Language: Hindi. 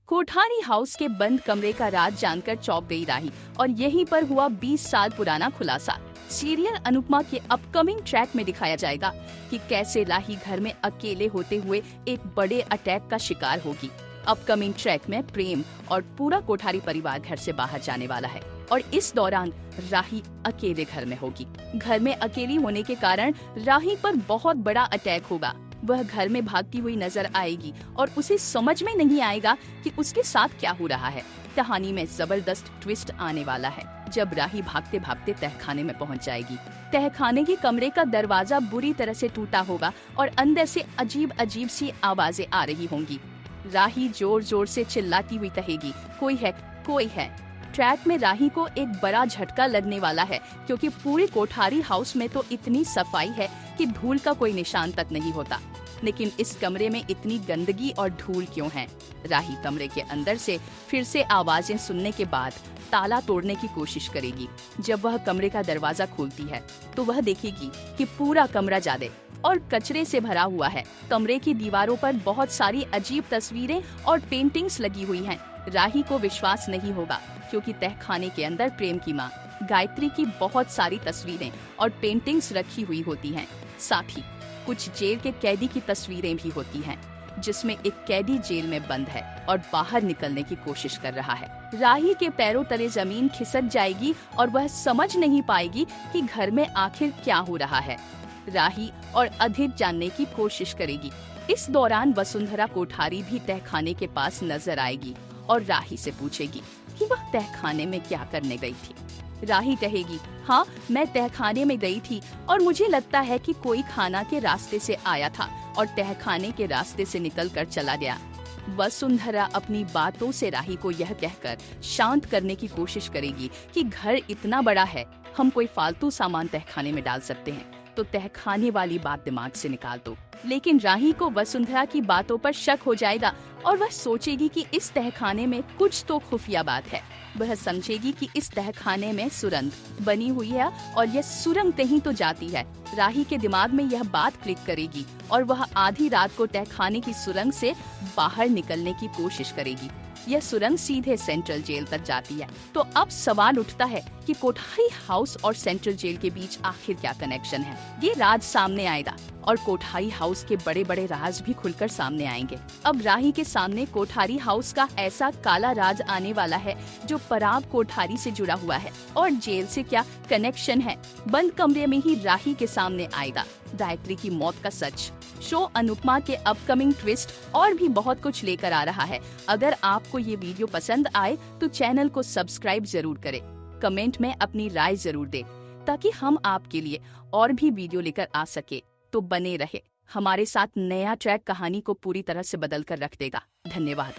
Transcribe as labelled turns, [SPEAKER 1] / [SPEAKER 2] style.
[SPEAKER 1] कोठारी हाउस के बंद कमरे का राज जानकर चौंक गई राही और यहीं पर हुआ 20 साल पुराना खुलासा। सीरियल अनुपमा के अपकमिंग ट्रैक में दिखाया जाएगा कि कैसे राही घर में अकेले होते हुए एक बड़े अटैक का शिकार होगी। अपकमिंग ट्रैक में प्रेम और पूरा कोठारी परिवार घर से बाहर जाने वाला है और इस दौरान राही अकेले घर में होगी। घर में अकेली होने के कारण राही पर बहुत बड़ा अटैक होगा। वह घर में भागती हुई नजर आएगी और उसे समझ में नहीं आएगा कि उसके साथ क्या हो रहा है। कहानी में जबरदस्त ट्विस्ट आने वाला है जब राही भागते भागते तहखाने में पहुंच जाएगी। तहखाने के कमरे का दरवाजा बुरी तरह से टूटा होगा और अंदर से अजीब अजीब सी आवाजें आ रही होंगी। राही जोर जोर से चिल्लाती हुई कहेगी, कोई है, कोई है। ट्रैक में राही को एक बड़ा झटका लगने वाला है क्योंकि पूरे कोठारी हाउस में तो इतनी सफाई है कि धूल का कोई निशान तक नहीं होता, लेकिन इस कमरे में इतनी गंदगी और धूल क्यों है। राही कमरे के अंदर से फिर से आवाजें सुनने के बाद ताला तोड़ने की कोशिश करेगी। जब वह कमरे का दरवाजा खोलती है तो वह देखेगी कि पूरा कमरा जादे और कचरे से भरा हुआ है। कमरे की दीवारों पर बहुत सारी अजीब तस्वीरें और पेंटिंग्स लगी हुई हैं। राही को विश्वास नहीं होगा क्योंकि तहखाने के अंदर प्रेम की माँ गायत्री की बहुत सारी तस्वीरें और पेंटिंग्स रखी हुई होती हैं। साथ ही कुछ जेल के कैदी की तस्वीरें भी होती हैं, जिसमें एक कैदी जेल में बंद है और बाहर निकलने की कोशिश कर रहा है। राही के पैरों तले जमीन खिसक जाएगी और वह समझ नहीं पाएगी कि घर में आखिर क्या हो रहा है। राही और अधिक जानने की कोशिश करेगी। इस दौरान वसुंधरा कोठारी भी तहखाने के पास नजर आएगी और राही से पूछेगी कि वह तहखाने में क्या करने गई थी। राही कहेगी, हाँ, मैं तहखाने में गई थी और मुझे लगता है कि कोई खाना के रास्ते से आया था और तहखाने के रास्ते से निकलकर चला गया। वसुंधरा अपनी बातों से राही को यह कहकर शांत करने की कोशिश करेगी कि घर इतना बड़ा है, हम कोई फालतू सामान तहखाने में डाल सकते हैं, तो तहखाने वाली बात दिमाग से निकाल दो। लेकिन राही को वसुंधरा की बातों पर शक हो जाएगा और वह सोचेगी कि इस तहखाने में कुछ तो खुफिया बात है। वह समझेगी कि इस तहखाने में सुरंग बनी हुई है और यह सुरंग कहीं तो जाती है। राही के दिमाग में यह बात क्लिक करेगी और वह आधी रात को तहखाने की सुरंग से बाहर निकलने की कोशिश करेगी। यह सुरंग सीधे सेंट्रल जेल तक जाती है। तो अब सवाल उठता है कि कोठारी हाउस और सेंट्रल जेल के बीच आखिर क्या कनेक्शन है। ये राज सामने आएगा और कोठारी हाउस के बड़े बड़े राज भी खुलकर सामने आएंगे। अब राही के सामने कोठारी हाउस का ऐसा काला राज आने वाला है जो पराग कोठारी से जुड़ा हुआ है और जेल से क्या कनेक्शन है, बंद कमरे में ही राही के सामने आएगा। गायत्री की मौत का सच, शो अनुपमा के अपकमिंग ट्विस्ट और भी बहुत कुछ लेकर आ रहा है। अगर आपको ये वीडियो पसंद आए तो चैनल को सब्सक्राइब जरूर करें, कमेंट में अपनी राय जरूर दें ताकि हम आपके लिए और भी वीडियो लेकर आ सके। तो बने रहे हमारे साथ, नया ट्रैक कहानी को पूरी तरह से बदल कर रख देगा। धन्यवाद।